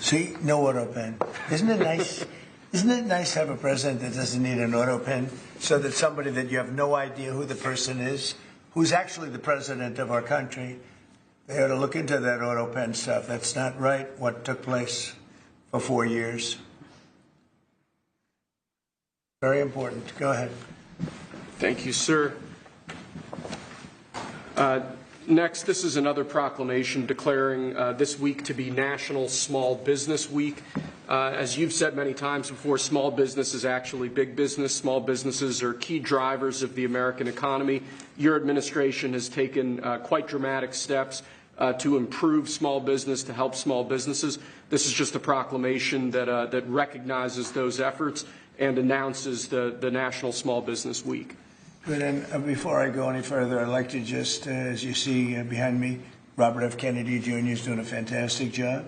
See, no auto pen. Isn't it nice? Isn't it nice to have a president that doesn't need an auto pen, so that somebody that you have no idea who the person is, who's actually the president of our country, they ought to look into that auto pen stuff. That's not right, what took place for 4 years. Very important. Go ahead. Thank you, sir. Next, this is another proclamation declaring this week to be National Small Business Week. As you've said many times before, small business is actually big business. Small businesses are key drivers of the American economy. Your administration has taken quite dramatic steps to improve small business, to help small businesses. This is just a proclamation that recognizes those efforts and announces the National Small Business Week. Good. And before I go any further, I'd like to just, as you see behind me, Robert F. Kennedy Jr. is doing a fantastic job.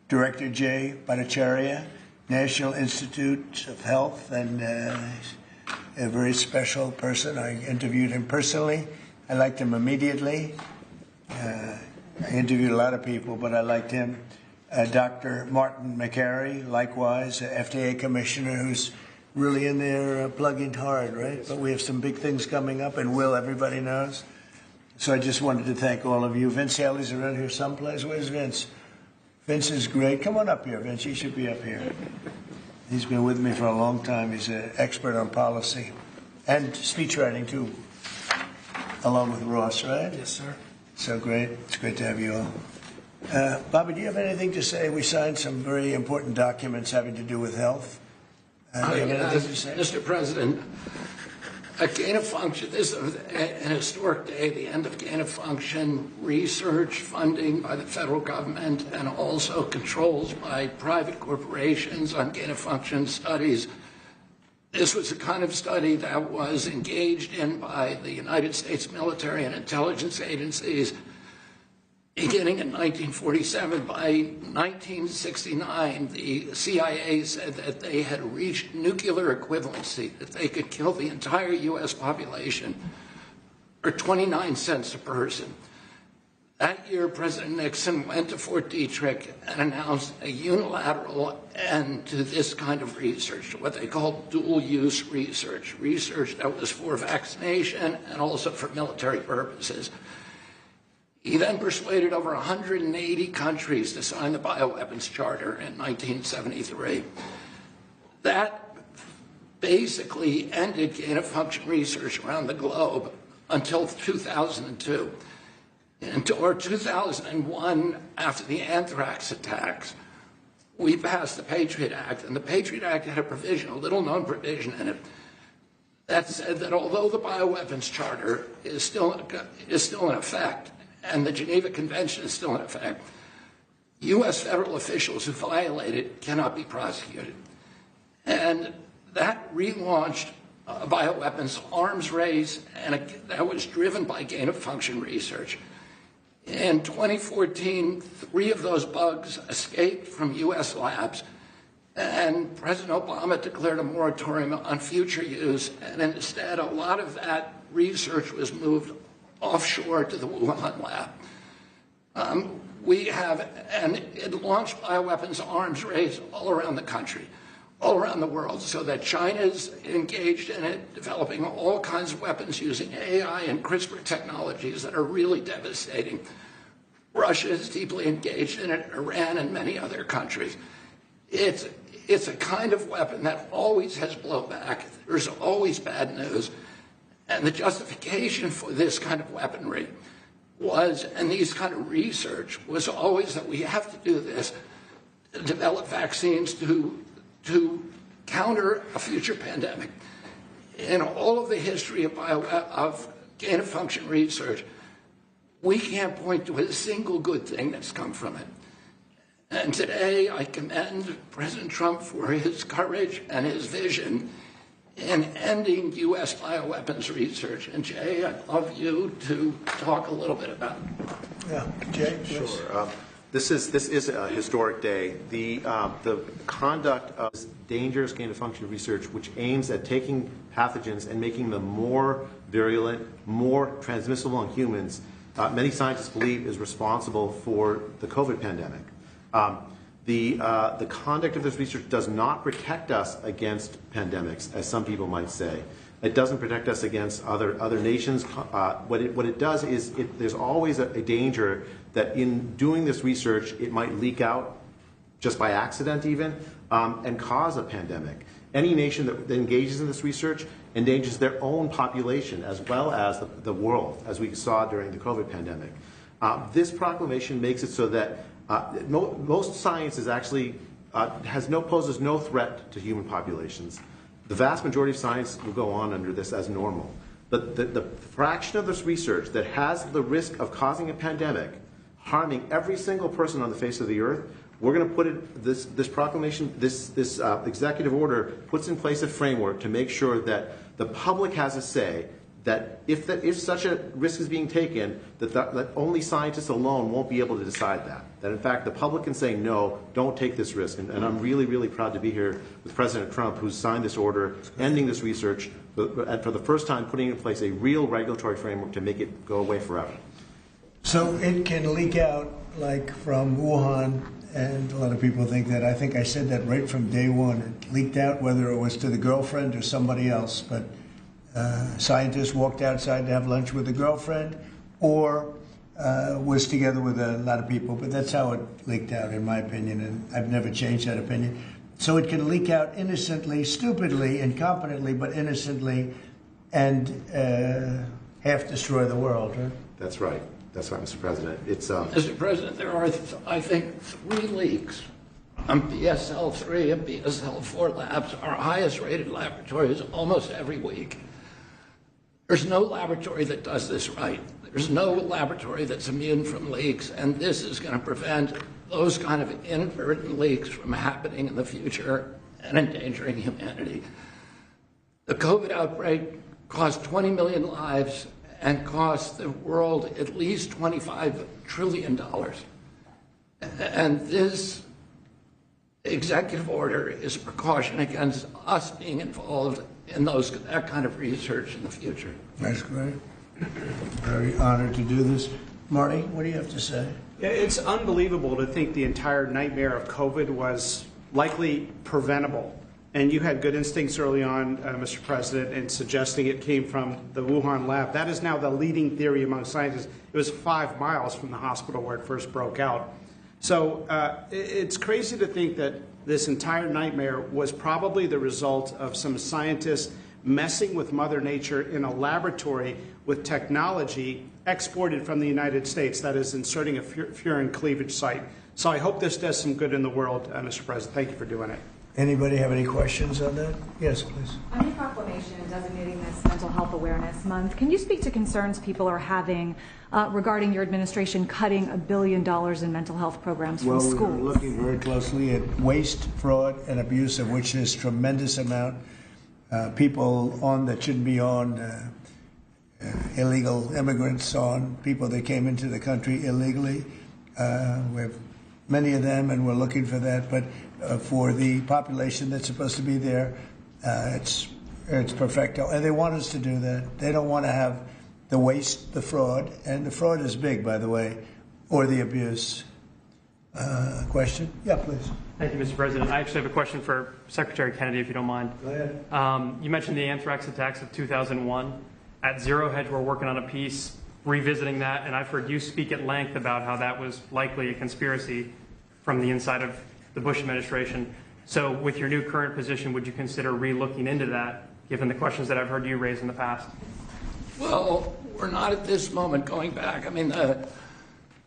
Director Jay Bhattacharya, National Institute of Health, and a very special person. I interviewed him personally. I liked him immediately. I interviewed a lot of people, but I liked him. Dr. Martin McCary, likewise, FDA commissioner, who's really in there plugging hard, right? But we have some big things coming up, and Will, everybody knows. So I just wanted to thank all of you. Vince Haley's around here someplace. Where's Vince? Vince is great. Come on up here, Vince. You should be up here. He's been with me for a long time. He's an expert on policy and speech writing, too, along with Ross, right? Yes, sir. So great. It's great to have you all. Bobby, do you have anything to say? We signed some very important documents having to do with health. Do you have anything to say? Mr. President, a gain of function, this is an historic day, the end of gain of function research funding by the federal government and also controls by private corporations on gain of function studies. This was a kind of study that was engaged in by the United States military and intelligence agencies beginning in 1947. By 1969, the CIA said that they had reached nuclear equivalency, that they could kill the entire U.S. population for 29 cents a person. That year, President Nixon went to Fort Detrick and announced a unilateral end to this kind of research, what they called dual-use research, research that was for vaccination and also for military purposes. He then persuaded over 180 countries to sign the Bioweapons Charter in 1973. That basically ended gain-of-function research around the globe until 2002. Or 2001, after the anthrax attacks, we passed the Patriot Act, and the Patriot Act had a provision, a little-known provision in it, that said that although the Bioweapons Charter is still in effect, and the Geneva Convention is still in effect, U.S. federal officials who violate it cannot be prosecuted. And that relaunched a bioweapons arms race, and that was driven by gain-of-function research. In 2014, 3 of those bugs escaped from U.S. labs, and President Obama declared a moratorium on future use, and instead a lot of that research was moved offshore to the Wuhan lab. And it launched bioweapons arms race all around the country, all around the world, so that China's engaged in it, developing all kinds of weapons using AI and CRISPR technologies that are really devastating. Russia is deeply engaged in it, Iran and many other countries. It's a kind of weapon that always has blowback. There's always bad news. And the justification for this kind of weaponry was, and these kind of research, was always that we have to do this to develop vaccines to counter a future pandemic. In all of the history of gain-of-function research, we can't point to a single good thing that's come from it. And today, I commend President Trump for his courage and his vision in ending U.S. bioweapons research. And Jay, I'd love you to talk a little bit about it. Yeah, Jay, please. Sure. This is a historic day. The conduct of dangerous gain-of-function research, which aims at taking pathogens and making them more virulent, more transmissible in humans, many scientists believe is responsible for the COVID pandemic. The conduct of this research does not protect us against pandemics, as some people might say. It doesn't protect us against other nations. What it does is there's always a danger that in doing this research, it might leak out just by accident even, and cause a pandemic. Any nation that engages in this research endangers their own population as well as the world, as we saw during the COVID pandemic. This proclamation makes it so that most science is actually poses no threat to human populations. The vast majority of science will go on under this as normal. But the fraction of this research that has the risk of causing a pandemic, harming every single person on the face of the earth, we're going to put it, this proclamation, this executive order puts in place a framework to make sure that the public has a say, that if such a risk is being taken, that only scientists alone won't be able to decide that. That in fact the public can say, no, don't take this risk. And I'm really, really proud to be here with President Trump, who's signed this order, ending this research, and for the first time putting in place a real regulatory framework to make it go away forever. So it can leak out like from Wuhan, and a lot of people think that. I think I said that right from day one. It leaked out whether it was to the girlfriend or somebody else, but scientists walked outside to have lunch with a girlfriend or was together with a lot of people, but that's how it leaked out, in my opinion, and I've never changed that opinion. So it can leak out innocently, stupidly, incompetently, but innocently, and half destroy the world, right? That's right. That's right, Mr. President. It's Mr. President, there are, I think, 3 leaks on BSL-3 and BSL-4 labs, our highest rated laboratories, almost every week. There's no laboratory that does this right. There's no laboratory that's immune from leaks, and this is going to prevent those kind of inadvertent leaks from happening in the future and endangering humanity. The COVID outbreak cost 20 million lives and cost the world at least $25 trillion. And this executive order is a precaution against us being involved in that kind of research in the future. That's great. Very honored to do this. Marty, what do you have to say? Yeah, it's unbelievable to think the entire nightmare of COVID was likely preventable. And you had good instincts early on, Mr. President, in suggesting it came from the Wuhan lab. That is now the leading theory among scientists. It was 5 miles from the hospital where it first broke out. So it's crazy to think that this entire nightmare was probably the result of some scientists messing with Mother Nature in a laboratory with technology exported from the United States, that is inserting a furin cleavage site. So I hope this does some good in the world, Mr. President. Thank you for doing it. Anybody have any questions on that? Yes, please. On your proclamation designating this Mental Health Awareness Month, can you speak to concerns people are having regarding your administration cutting $1 billion in mental health programs from schools? Well, we're looking very closely at waste, fraud, and abuse, of which there's tremendous amount. People on that shouldn't be on, illegal immigrants on, people that came into the country illegally. We have many of them, and we're looking for that. But for the population that's supposed to be there, it's perfecto. And they want us to do that. They don't want to have the waste, the fraud, and the fraud is big, by the way, or the abuse. Question? Yeah, please. Thank you, Mr. President. I actually have a question for Secretary Kennedy, if you don't mind. Go ahead. You mentioned the anthrax attacks of 2001. At Zero Hedge, we're working on a piece revisiting that, and I've heard you speak at length about how that was likely a conspiracy from the inside of the Bush administration. So with your new current position, would you consider re-looking into that, given the questions that I've heard you raise in the past? Well, we're not at this moment going back. I mean, the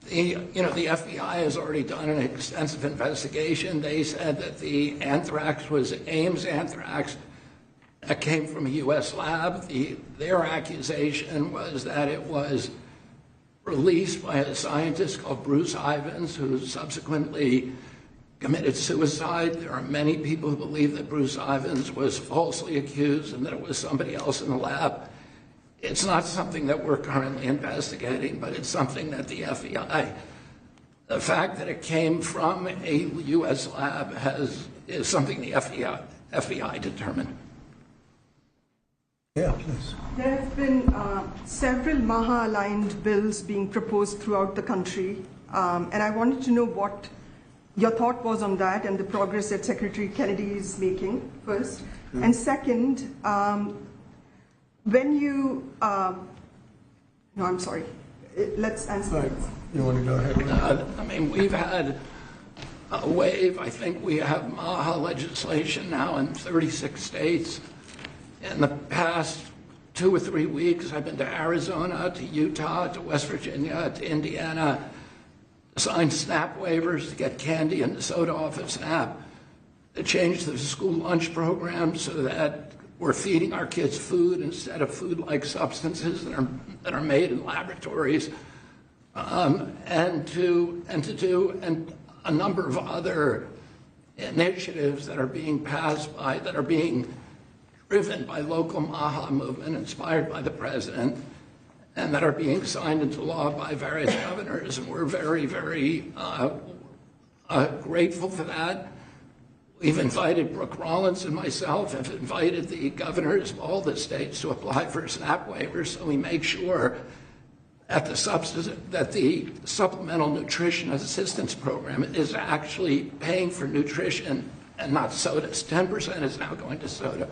FBI has already done an extensive investigation. They said that the anthrax was Ames anthrax that came from a U.S. lab. Their accusation was that it was released by a scientist called Bruce Ivins, who subsequently committed suicide. There are many people who believe that Bruce Ivins was falsely accused and that it was somebody else in the lab. It's not something that we're currently investigating, but it's something that the FBI, the fact that it came from a U.S. lab is something the FBI determined. Yeah, please. There have been several MAHA-aligned bills being proposed throughout the country, and I wanted to know what your thought was on that and the progress that Secretary Kennedy is making, first. And second, when you, no, I'm sorry. Let's answer Right. this. You want to go ahead? I mean, we've had a wave. I think we have MAHA legislation now in 36 states. In the past 2 or 3 weeks, I've been to Arizona, to Utah, to West Virginia, to Indiana, to sign SNAP waivers to get candy and soda off of SNAP, to change the school lunch program so that we're feeding our kids food instead of food-like substances that are made in laboratories, and to do a number of other initiatives that are being passed by, that are being driven by local MAHA movement inspired by the president, and that are being signed into law by various governors. And we're very, very grateful for that. We've invited Brooke Rollins and myself have invited the governors of all the states to apply for SNAP waivers, so we make sure that the supplemental nutrition assistance program is actually paying for nutrition and not sodas. 10% is now going to soda.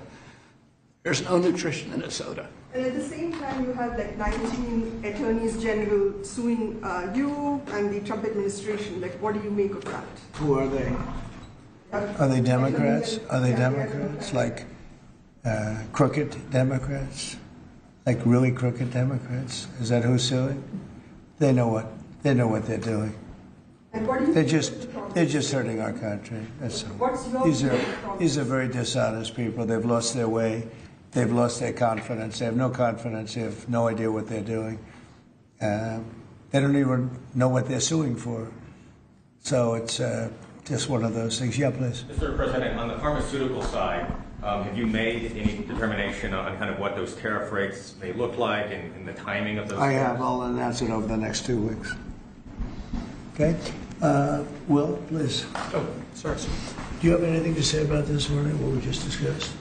There's no nutrition in a soda. And at the same time, you have like 19 attorneys general suing you and the Trump administration. Like, what do you make of that? Who are they? Are they Democrats? Are they Democrats? Like crooked Democrats? Like really crooked Democrats? Is that who's suing? They know what they're doing. And what do you They're just hurting our country. That's all. What's your These are very dishonest people. They've lost their way. They've lost their confidence. They have no confidence. They have no idea what they're doing. They don't even know what they're suing for. So it's just one of those things. Yeah, please. Mr. President, on the pharmaceutical side, have you made any determination on kind of what those tariff rates may look like and the timing of those? I have. I'll announce it over the next 2 weeks. Okay? Will, please. Oh, sorry. Do you have anything to say about this morning, what we just discussed?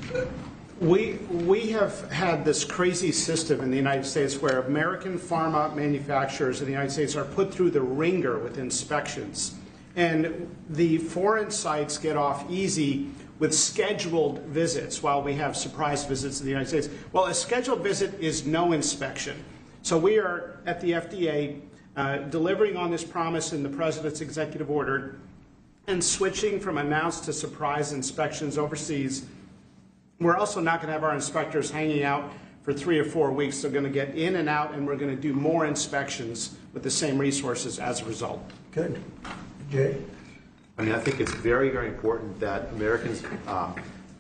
We have had this crazy system in the United States where American pharma manufacturers in the United States are put through the ringer with inspections. And the foreign sites get off easy with scheduled visits while we have surprise visits in the United States. Well, a scheduled visit is no inspection. So we are at the FDA delivering on this promise in the President's executive order and switching from announced to surprise inspections overseas. We're also not going to have our inspectors hanging out for 3 or 4 weeks. They're going to get in and out, and we're going to do more inspections with the same resources as a result. Good. Jay? I mean, I think it's very, very important that Americans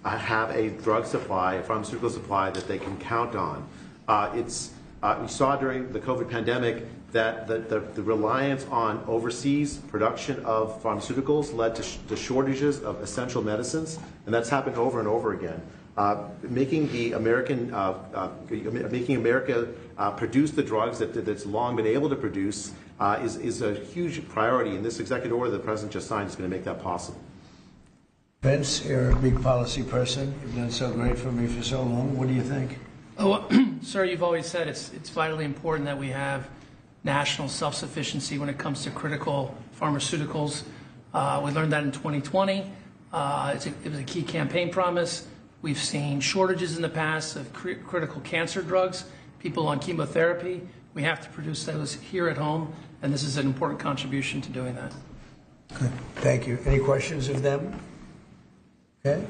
have a drug supply, a pharmaceutical supply that they can count on. We saw during the COVID pandemic that the reliance on overseas production of pharmaceuticals led to shortages of essential medicines, and that's happened over and over again. Making America produce the drugs that's long been able to produce is a huge priority, and this executive order the President just signed is going to make that possible. Vince, you're a big policy person. You've done so great for me for so long. What do you think? Oh, sir, you've always said it's vitally important that we have national self-sufficiency when it comes to critical pharmaceuticals. We learned that in 2020. It was a key campaign promise. We've seen shortages in the past of critical cancer drugs, people on chemotherapy. We have to produce those here at home, and this is an important contribution to doing that. Good. Thank you. Any questions of them? Okay.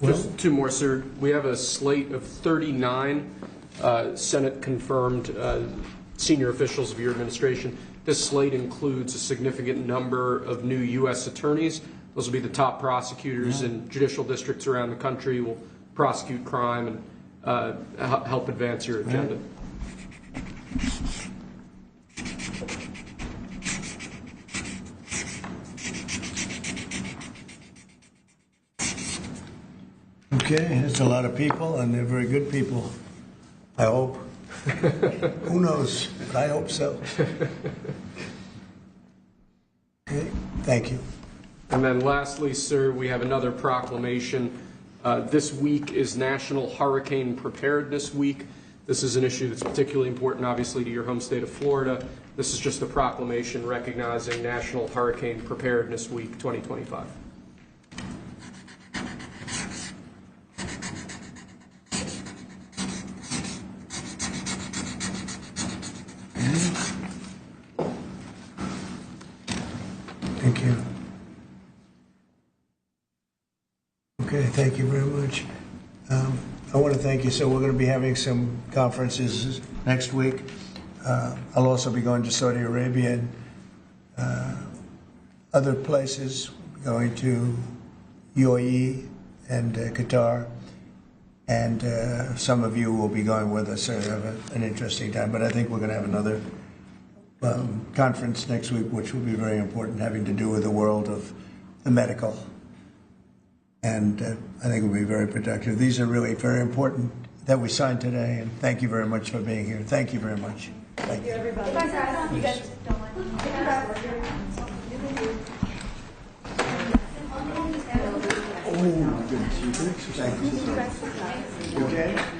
Just 2 more, sir. We have a slate of 39 Senate-confirmed senior officials of your administration. This slate includes a significant number of new U.S. attorneys. Those will be the top prosecutors in judicial districts around the country who will prosecute crime and help advance your agenda. Okay, it's a lot of people, and they're very good people. I hope. Who knows? But I hope so. Okay, thank you. And then lastly, sir, we have another proclamation. This week is National Hurricane Preparedness Week. This is an issue that's particularly important, obviously, to your home state of Florida. This is just a proclamation recognizing National Hurricane Preparedness Week 2025. Thank you. Okay, thank you very much. I want to thank you. So we're going to be having some conferences next week. I'll also be going to Saudi Arabia and other places, going to UAE and Qatar. And some of you will be going with us. So have an interesting time. But I think we're going to have another conference next week, which will be very important, having to do with the world of the medical. And I think it will be very productive. These are really very important that we signed today, and thank you very much for being here. Thank you very much. Thank you, everybody. You guys don't like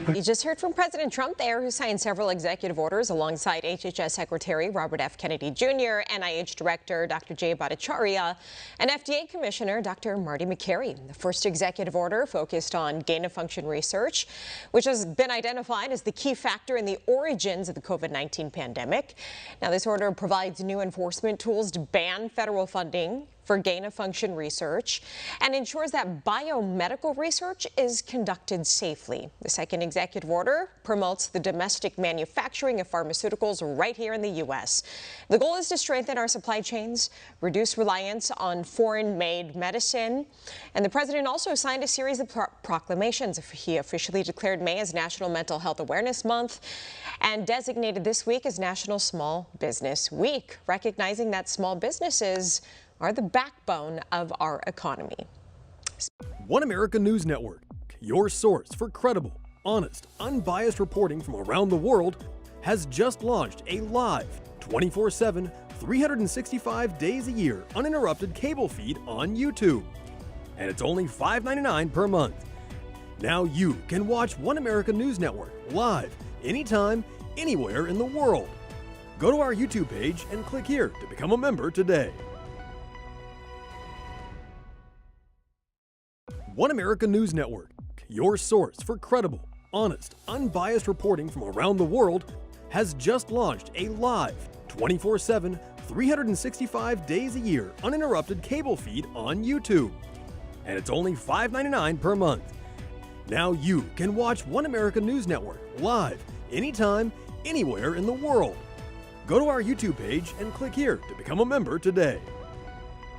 You just heard from President Trump there, who signed several executive orders alongside HHS Secretary Robert F. Kennedy Jr., NIH Director Dr. Jay Bhattacharya, and FDA Commissioner Dr. Marty Makary. The first executive order focused on gain-of-function research, which has been identified as the key factor in the origins of the COVID-19 pandemic. Now, this order provides new enforcement tools to ban federal funding for gain-of-function research and ensures that biomedical research is conducted safely. The second executive order promotes the domestic manufacturing of pharmaceuticals right here in the U.S. The goal is to strengthen our supply chains, reduce reliance on foreign-made medicine, and the president also signed a series of proclamations. He officially declared May as National Mental Health Awareness Month and designated this week as National Small Business Week, recognizing that small businesses are the backbone of our economy. One America News Network, your source for credible, honest, unbiased reporting from around the world, has just launched a live, 24/7, 365 days a year uninterrupted cable feed on YouTube. And it's only $5.99 per month. Now you can watch One America News Network live, anytime, anywhere in the world. Go to our YouTube page and click here to become a member today. One America News Network, your source for credible, honest, unbiased reporting from around the world, has just launched a live, 24/7, 365 days a year uninterrupted cable feed on YouTube. And it's only $5.99 per month. Now you can watch One America News Network live, anytime, anywhere in the world. Go to our YouTube page and click here to become a member today.